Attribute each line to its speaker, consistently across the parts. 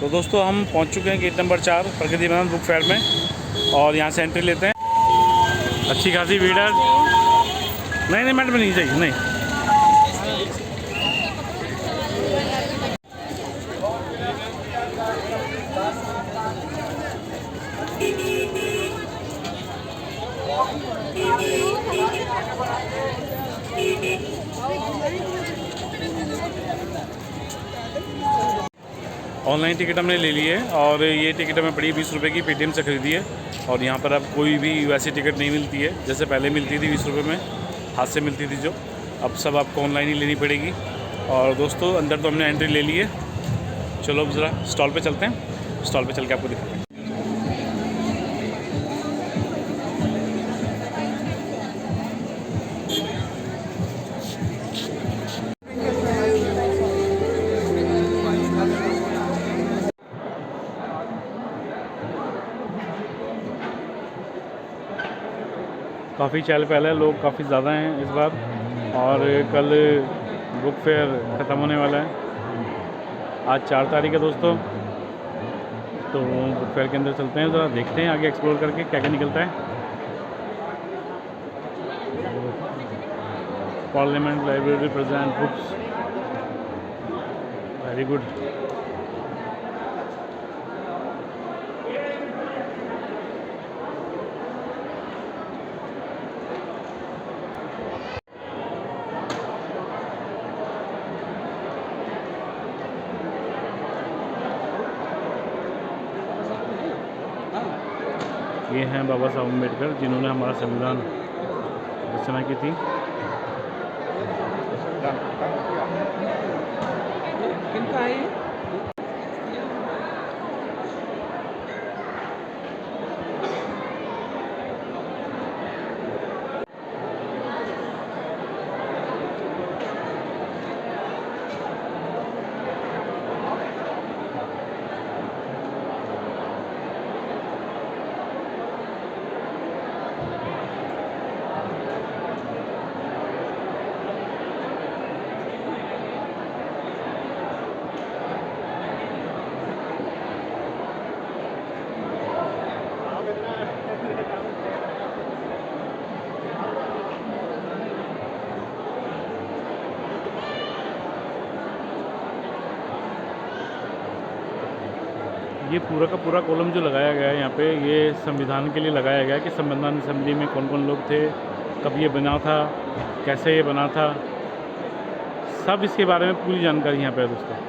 Speaker 1: तो दोस्तों हम पहुंच चुके हैं गेट नंबर 4 प्रगति भवन बुक फेयर में और यहां से एंट्री लेते हैं। अच्छी खासी भीड़ है। नहीं मैडम नहीं चाहिए नहीं। ऑनलाइन टिकट हमने ले ली है और ये टिकट हमें पड़ी 20 रुपये की, पेटीएम से ख़रीदी है। और यहाँ पर अब कोई भी वैसी टिकट नहीं मिलती है जैसे पहले मिलती थी 20 रुपये में, हाथ से मिलती थी जो, अब सब आपको ऑनलाइन ही लेनी पड़ेगी। और दोस्तों अंदर तो हमने एंट्री ले ली है। चलो अब ज़रा स्टॉल पे चलते हैं, स्टॉल पे चल के आपको दिखाते हैं। काफ़ी चहल पहल है, लोग काफ़ी ज़्यादा हैं इस बार और कल बुक फेयर ख़त्म होने वाला है। आज 4 तारीख है दोस्तों, तो बुक फेयर के अंदर चलते हैं, ज़रा देखते हैं आगे एक्सप्लोर करके क्या क्या निकलता है। Parliament library present books, very good. ये हैं बाबा साहब अम्बेडकर, जिन्होंने हमारा संविधान रचना की थी। ये पूरा का पूरा कॉलम जो लगाया गया है यहाँ पे, ये संविधान के लिए लगाया गया है कि संविधान असेंबली में कौन कौन लोग थे, कब ये बना था, कैसे ये बना था, सब इसके बारे में पूरी जानकारी यहाँ पे है दोस्तों।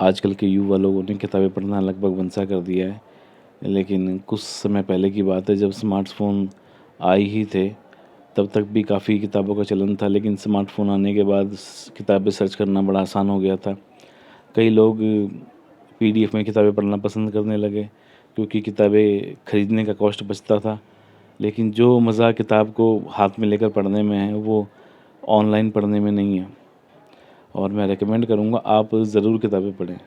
Speaker 1: आजकल के युवा लोगों ने किताबें पढ़ना लगभग बंद सा कर दिया है, लेकिन कुछ समय पहले की बात है जब स्मार्टफ़ोन आए ही थे तब तक भी काफ़ी किताबों का चलन था। लेकिन स्मार्टफ़ोन आने के बाद किताबें सर्च करना बड़ा आसान हो गया था। कई लोग पीडीएफ में किताबें पढ़ना पसंद करने लगे क्योंकि किताबें ख़रीदने का कॉस्ट बचता था। लेकिन जो मज़ा किताब को हाथ में लेकर पढ़ने में है वो ऑनलाइन पढ़ने में नहीं है, और मैं रेकमेंड करूँगा आप ज़रूर किताबें पढ़ें।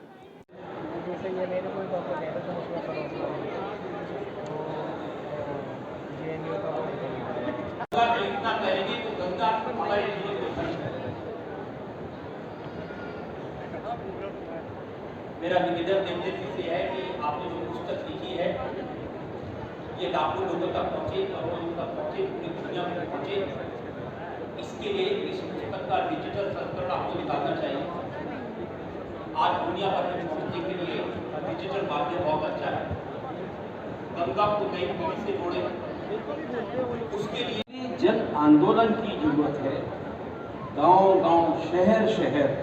Speaker 2: मेरा निवेदन देवदेव जी से है कि आपने जो पुस्तक लिखी है ये लाखों लोगों तक पहुँचे, करोड़ों तक पहुँचे, पूरी दुनिया में पहुँचे। इसके लिए इस पुस्तक का डिजिटल संस्करण आपको निकालना चाहिए। आज दुनिया भर में पहुँचने के लिए डिजिटल माध्यम बहुत अच्छा है। गंगा को नई पीढ़ी से जोड़े, उसके लिए जन आंदोलन की जरूरत है। गांव-गांव, शहर-शहर,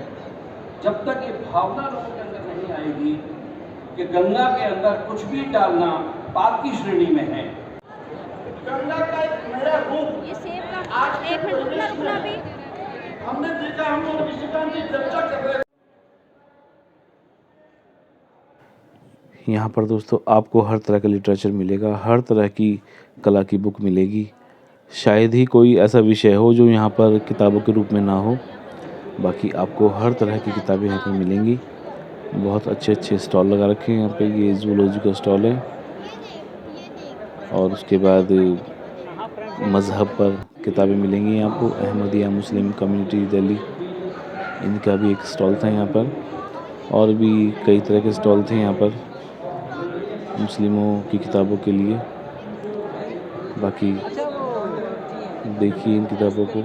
Speaker 2: जब तक ये भावना लोगों के अंदर नहीं आएगी कि गंगा के अंदर कुछ भी डालना पाप की श्रेणी में है। गंगा का एक नया रूप
Speaker 3: ये सेब का
Speaker 2: आज के
Speaker 3: एक मिनट रुकना भी
Speaker 2: हमने देखा। हम लोग विश्वकांत जी चर्चा कर रहे हैं।
Speaker 1: यहाँ पर दोस्तों आपको हर तरह का लिटरेचर मिलेगा, हर तरह की कला की बुक मिलेगी। शायद ही कोई ऐसा विषय हो जो यहाँ पर किताबों के रूप में ना हो। बाकी आपको हर तरह की किताबें यहाँ पर मिलेंगी। बहुत अच्छे अच्छे स्टॉल लगा रखे हैं यहाँ पे। ये जूलॉजी का स्टॉल है और उसके बाद मज़हब पर किताबें मिलेंगी आपको। अहमदिया मुस्लिम कम्युनिटी दिल्ली, इनका भी एक स्टॉल था यहाँ पर। और भी कई तरह के स्टॉल थे यहाँ पर मुस्लिमों की किताबों के लिए। बाकी देखिए इन किताबों को।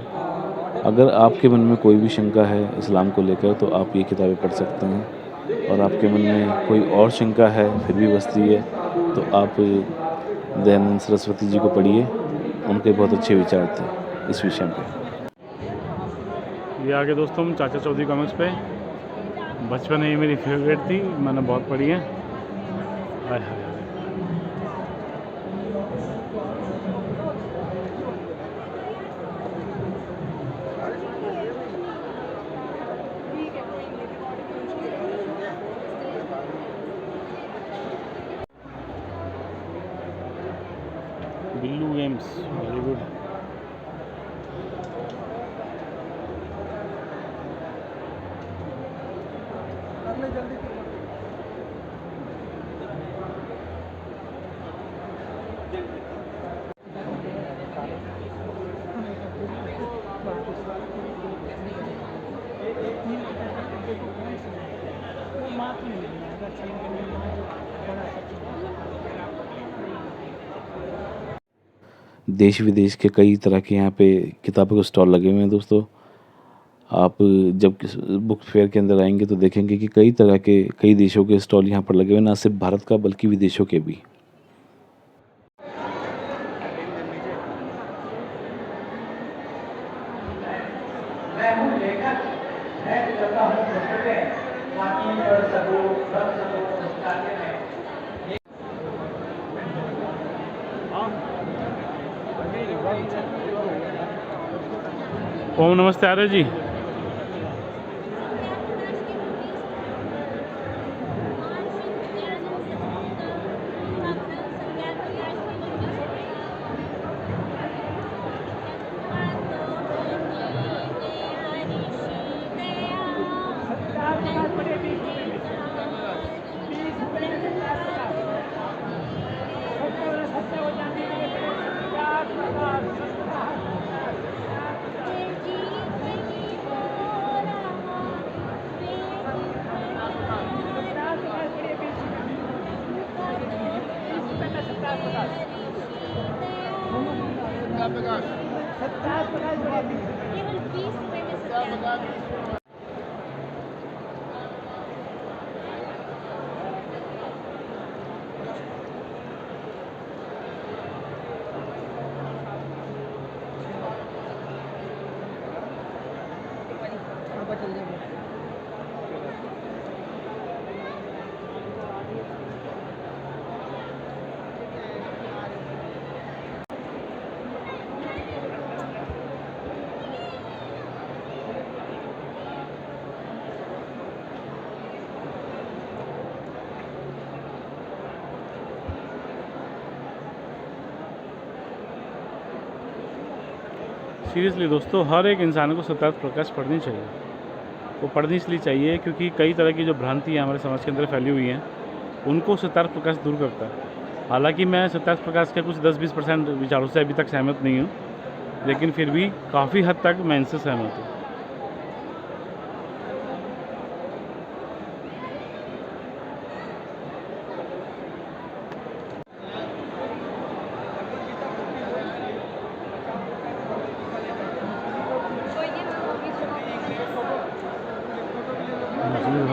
Speaker 1: अगर आपके मन में कोई भी शंका है इस्लाम को लेकर तो आप ये किताबें पढ़ सकते हैं, और आपके मन में कोई और शंका है फिर भी बसती है तो आप दयानंद सरस्वती जी को पढ़िए। उनके बहुत अच्छे विचार थे इस विषय पे।
Speaker 4: ये आगे दोस्तों हम चाचा चौधरी कॉमिक्स पे। बचपन में ये मेरी फेवरेट थी, मैंने बहुत पढ़ी है। Hi hi. Billu games, very good.
Speaker 1: देश विदेश के कई तरह के यहाँ पे किताबों के स्टॉल लगे हुए हैं दोस्तों। आप जब बुक फेयर के अंदर आएंगे तो देखेंगे कि कई तरह के कई देशों के स्टॉल यहाँ पर लगे हुए हैं, ना सिर्फ भारत का बल्कि विदेशों के भी।
Speaker 2: मैं हूँ लेखक, मैं करता हूँ पुस्तकें ताकि पढ़ सकूँ, समझ सकूँ, पुस्तकालय में।
Speaker 4: ओम नमस्ते आर्य जी।
Speaker 3: केवल 20 रुपए में सत्याग्रह।
Speaker 4: सीरियसली दोस्तों, हर एक इंसान को सत्यार्थ प्रकाश पढ़नी चाहिए। वो पढ़नी इसलिए चाहिए क्योंकि कई तरह की जो भ्रांतियाँ हमारे समाज के अंदर फैली हुई हैं उनको सत्यार्थ प्रकाश दूर करता है। हालांकि मैं सत्यार्थ प्रकाश के कुछ 10-20% विचारों से अभी तक सहमत नहीं हूँ, लेकिन फिर भी काफ़ी हद तक मैं इनसे सहमत हूँ।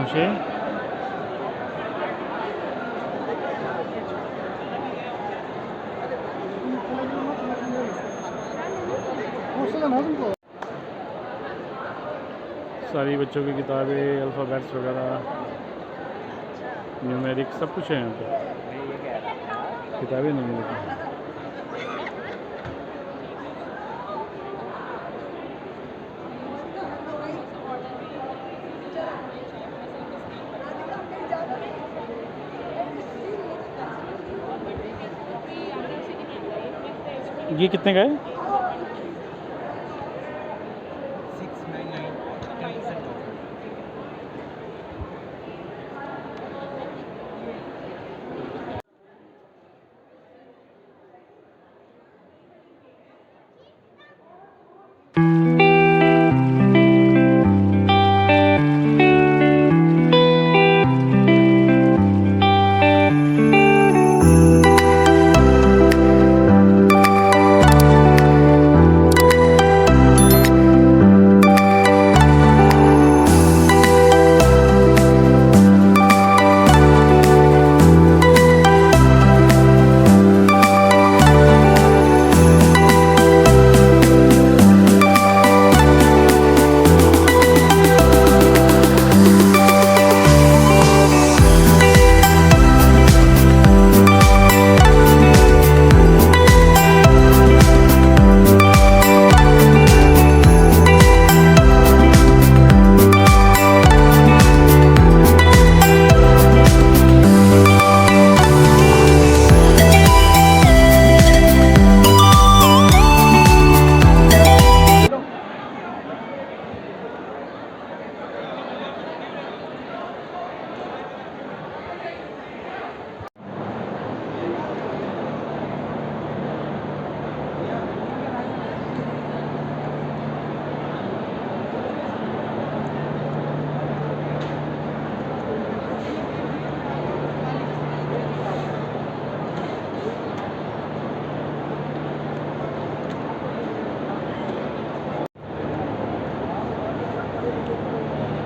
Speaker 4: पहुँचे। सारी बच्चों की किताबें, अल्फ़ाबेट्स वगैरह, न्यूमेरिक सब कुछ है यहाँ पे। किताबें नहीं मिलती। ये कितने का है?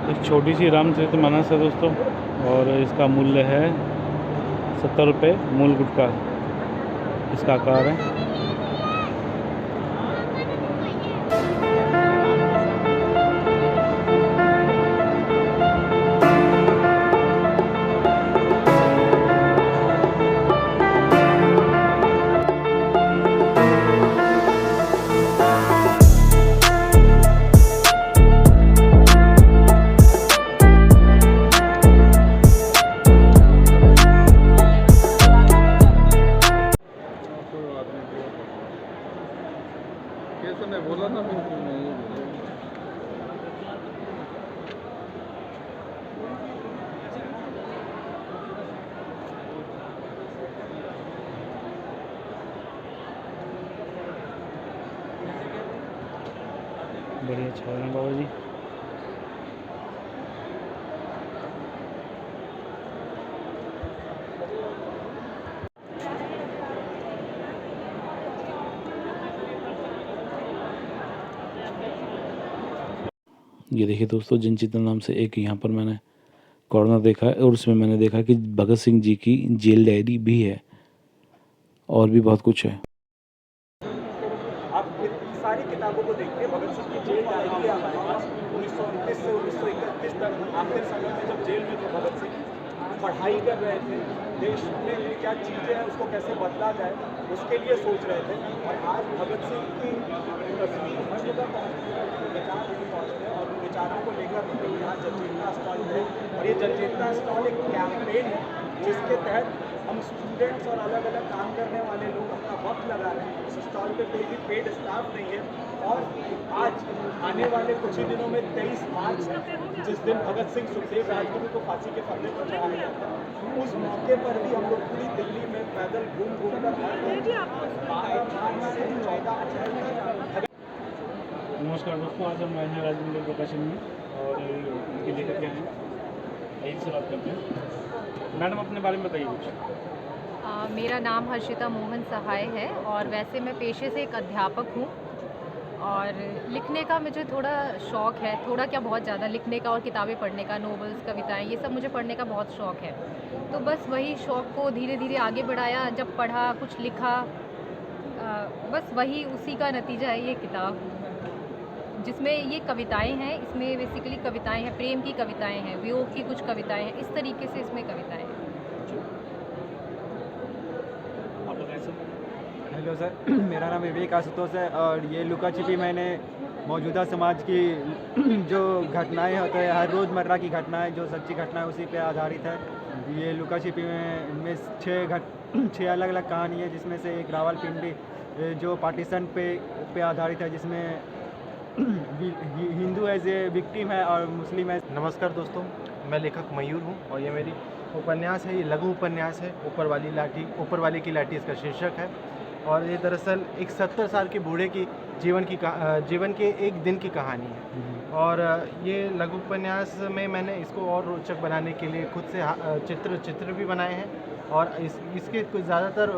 Speaker 4: एक छोटी सी रामचरितमानस है दोस्तों, और इसका मूल्य है 70 रुपये। मूल गुटका इसका आकार है।
Speaker 1: बोला ना
Speaker 4: बढ़िया छा रहे हैं बाबा जी।
Speaker 1: ये देखिए दोस्तों, जनचेतना नाम से एक यहाँ पर मैंने कॉर्नर देखा है, और उसमें मैंने देखा कि भगत सिंह जी की जेल डायरी भी है, और भी बहुत कुछ है।
Speaker 5: आप सारी किताबों को देखिए, भगत सिंह की जेल डायरी है हमारे पास 1929 से 1931 तक। आखिर समय में जब जेल में थे भगत सिंह, पढ़ाई कर रहे थे, देश में क्या चीज़ें हैं उसको कैसे बदला जाए उसके लिए सोच रहे थे। और आज भगत सिंह की तस्वीर हर जगह पहुँचती है, विचार नहीं पहुँचते, और उन विचारों को लेकर यहाँ जनचेतना स्टॉल है। और ये जनचेतना स्टॉल एक कैंपेन है जिसके तहत हम स्टूडेंट्स और अलग अलग काम करने वाले लोग अपना वक्त लगा रहे हैं। इस स्टॉल पे कोई भी पेड स्टाफ नहीं है। और आज आने वाले कुछ ही दिनों में 23 मार्च जिस दिन भगत सिंह सुखदेव राजगुरु को फांसी के फंदे पर चढ़ाया जाता है, उस मौके पर भी हम लोग पूरी दिल्ली में पैदल घूम घूम कर हर दिन 12 मार्च से 14 अप्रैल तक।
Speaker 4: नमस्कार दोस्तों, आज हम आए हैं राजमंदिर प्रकाशन में, और इनके लेकर के हैं। यही से बात करते हैं। मैडम अपने बारे में बताइए कुछ।
Speaker 3: मेरा नाम हर्षिता मोहन सहाय है, और वैसे मैं पेशे से एक अध्यापक हूँ।
Speaker 6: और लिखने का मुझे थोड़ा शौक़ है, थोड़ा क्या बहुत ज़्यादा लिखने का और किताबें पढ़ने का, नॉवेल्स, कविताएँ, ये सब मुझे पढ़ने का बहुत शौक़ है। तो बस वही शौक़ को धीरे धीरे आगे बढ़ाया, जब पढ़ा, कुछ लिखा, बस वही उसी का नतीजा है ये किताब, जिसमें ये कविताएँ हैं। इसमें बेसिकली कविताएँ हैं, प्रेम की कविताएँ हैं, वियोग की कुछ कविताएँ हैं, इस तरीके से इसमें कविताएँ हैं।
Speaker 7: हेलो सर, मेरा नाम विवेक आशुतोष है और ये लुका छिपी मैंने मौजूदा समाज की जो घटनाएं होते हैं, हर रोज़मर्रा की घटनाएं, जो सच्ची घटनाएं, उसी पे आधारित है। ये लुका छिपी में 6 अलग अलग कहानी है, जिसमें से एक रावलपिंडी जो पार्टीशन पे आधारित है, जिसमें हिंदू एज ए विक्टिम है और मुस्लिम एज।
Speaker 8: नमस्कार दोस्तों, मैं लेखक मयूर हूँ और ये मेरी उपन्यास है, ये लघु उपन्यास है, ऊपर वाली की लाठी इसका शीर्षक है। और ये दरअसल एक 70 साल के बूढ़े की जीवन के एक दिन की कहानी है। और ये लघु उपन्यास में मैंने इसको और रोचक बनाने के लिए खुद से चित्र भी बनाए हैं और इसके कुछ ज़्यादातर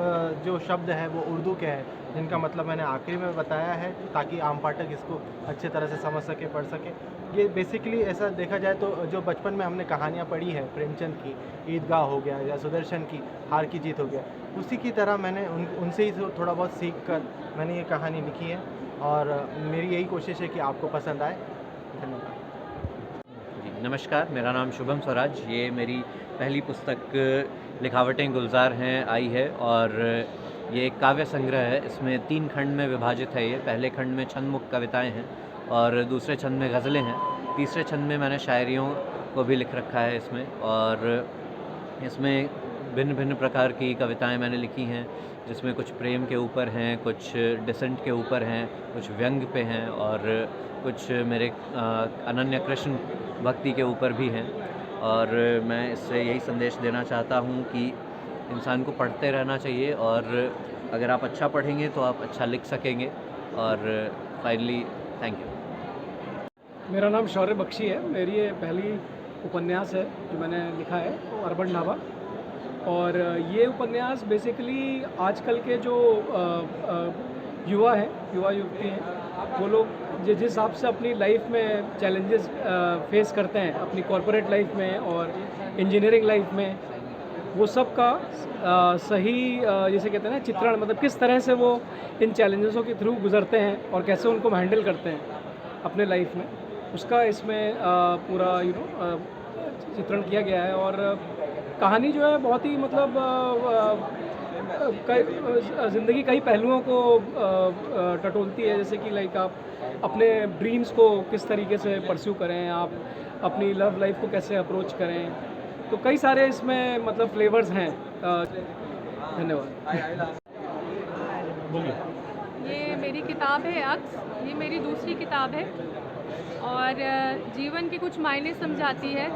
Speaker 8: जो शब्द हैं वो उर्दू के हैं, जिनका मतलब मैंने आखिरी में बताया है ताकि आम पाठक इसको अच्छे तरह से समझ सके, पढ़ सके। ये बेसिकली ऐसा देखा जाए तो जो बचपन में हमने कहानियाँ पढ़ी हैं, प्रेमचंद की ईदगाह हो गया या सुदर्शन की हार की जीत हो गया, उसी की तरह मैंने उनसे ही थोड़ा बहुत सीख कर मैंने ये कहानी लिखी है और मेरी यही कोशिश है कि आपको पसंद आए। धन्यवाद।
Speaker 9: जी नमस्कार, मेरा नाम शुभम स्वराज। ये मेरी पहली पुस्तक लिखावटें गुलजार हैं आई है और ये एक काव्य संग्रह है। इसमें 3 खंड में विभाजित है। ये पहले खंड में छंदमुक्त कविताएं हैं और दूसरे छंद में गज़लें हैं। तीसरे छंद में मैंने शायरियों को भी लिख रखा है इसमें। और इसमें भिन्न भिन्न प्रकार की कविताएं मैंने लिखी हैं, जिसमें कुछ प्रेम के ऊपर हैं, कुछ डिसेंट के ऊपर हैं, कुछ व्यंग पे हैं और कुछ मेरे अनन्य कृष्ण भक्ति के ऊपर भी हैं। और मैं इससे यही संदेश देना चाहता हूँ कि इंसान को पढ़ते रहना चाहिए और अगर आप अच्छा पढ़ेंगे तो आप अच्छा लिख सकेंगे। और फाइनली थैंक यू।
Speaker 10: मेरा नाम शौर्य बख्शी है। मेरी ये पहली उपन्यास है जो मैंने लिखा है, अर्बन ढाबा। और ये उपन्यास बेसिकली आजकल के जो युवा युवती हैं, वो लोग जिस हिसाब से अपनी लाइफ में चैलेंजेस फेस करते हैं अपनी कॉर्पोरेट लाइफ में और इंजीनियरिंग लाइफ में, वो सब का सही जैसे कहते हैं ना चित्रण, मतलब किस तरह से वो इन चैलेंजेसों के थ्रू गुजरते हैं और कैसे उनको हैंडल करते हैं अपने लाइफ में, उसका इसमें पूरा चित्रण किया गया है। और कहानी जो है बहुत ही मतलब ज़िंदगी कई पहलुओं को टटोलती है, जैसे कि लाइक आप अपने ड्रीम्स को किस तरीके से परस्यू करें, आप अपनी लव लाइफ को कैसे अप्रोच करें, तो कई सारे इसमें मतलब फ्लेवर्स हैं। धन्यवाद।
Speaker 3: ये मेरी किताब है अक्स, ये मेरी दूसरी किताब है और जीवन के कुछ मायने समझाती है।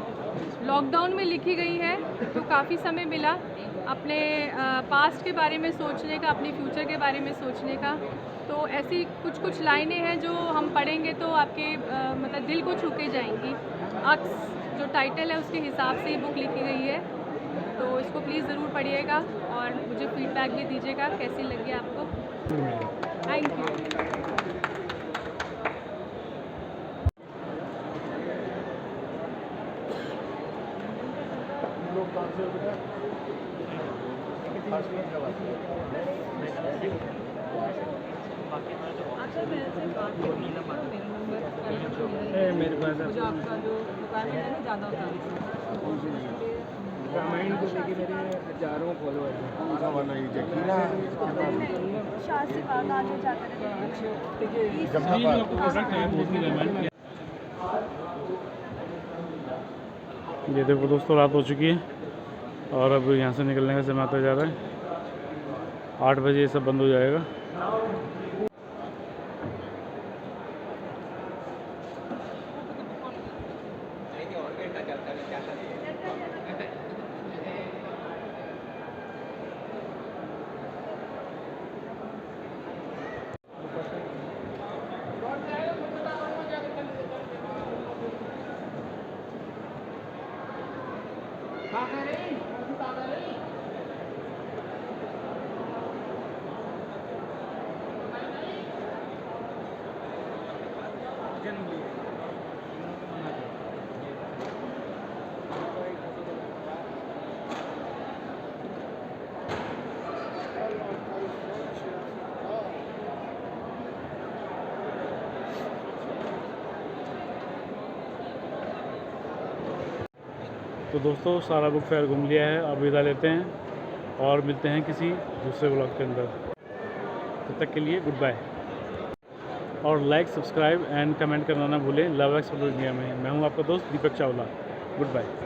Speaker 3: लॉकडाउन में लिखी गई है तो काफ़ी समय मिला अपने पास्ट के बारे में सोचने का, अपने फ्यूचर के बारे में सोचने का। तो ऐसी कुछ लाइनें हैं जो हम पढ़ेंगे तो आपके मतलब दिल को छू के जाएंगी। अक्स जो टाइटल है उसके हिसाब से ये बुक लिखी गई है, तो इसको प्लीज़ ज़रूर पढ़िएगा और मुझे फीडबैक भी दीजिएगा कैसी लगी आपको। Thank you.
Speaker 10: मेरे पास
Speaker 6: मुझे आपका जो दुकान है ना ज़्यादा होता
Speaker 10: रामायण को लेके मेरे हजारों फॉलोअर
Speaker 4: ये देखो दोस्तों, रात हो चुकी है और अब यहाँ से निकलने का समय आता जा रहा है। 8 बजे ये सब बंद हो जाएगा। तो दोस्तों सारा बुक फेयर घूम लिया है, अब विदा लेते हैं और मिलते हैं किसी दूसरे ब्लॉग के अंदर। तब तक के लिए गुड बाय। और लाइक, सब्सक्राइब एंड कमेंट करना ना भूलें लव एक्स इंडिया में। मैं हूं आपका दोस्त दीपक चावला। Good bye.